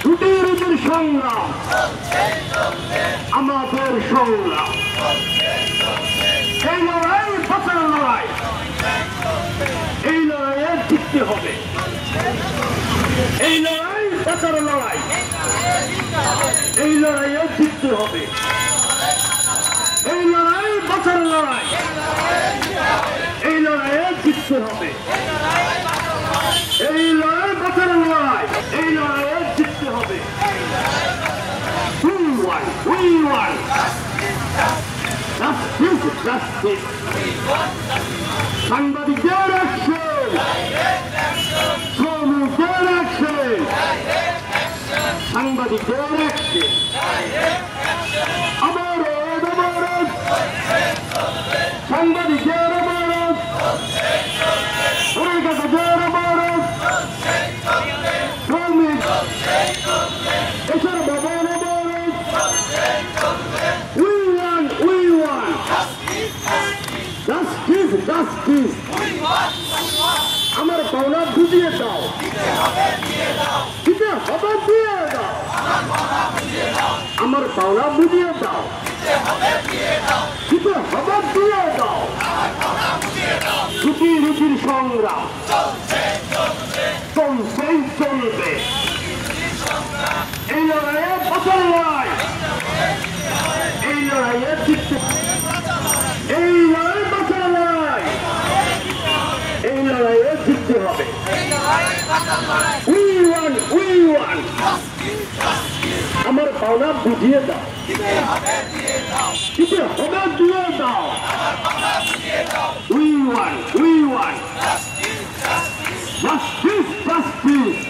রুটির সংগ্রাম আমাদের সংগ্রাম এই লড়াই বাঁচার লড়াই এই লড়াইয়ে জিততে হবে এই লড়াই বাঁচার লড়াই এই লড়াইয়ে জিততে হবে এই লড়াই বাঁচার লড়াই এই লড়াইয়ে জিততে হবে এই লড়াই বাঁচার লড়াই এই লড়াইয়ে জিততে হবে We won. Justice. সাংবাদিকদের অ্যাকশন শ্রমিকদের অ্যাকশন সাংবাদিকদের অ্যাকশন অবরোধ অবরোধ সাংবাদিকদের অবরোধ পরিকাঠামোর অবরোধ শ্রমিক এছাড়া ভবন অবরোধ We won. Justice. আমার পাওনা বুঝিয়ে দাও দিতে হবে দিয়ে দাও আমার পাওনা বুঝিয়ে দাও দিতে হবে দিয়ে দাও রুটির সংগ্রাম চলবে এই লড়াইয়ে বাঁচার লড়াই এই লড়াইয়ে জিততে এই লড়াই বাঁচার লড়াই এই লড়াইয়ে জিততে হবে We won. আমার পাওনা বুঝিয়ে দাও দিতে হবে দিয়ে দাও We won. Justice.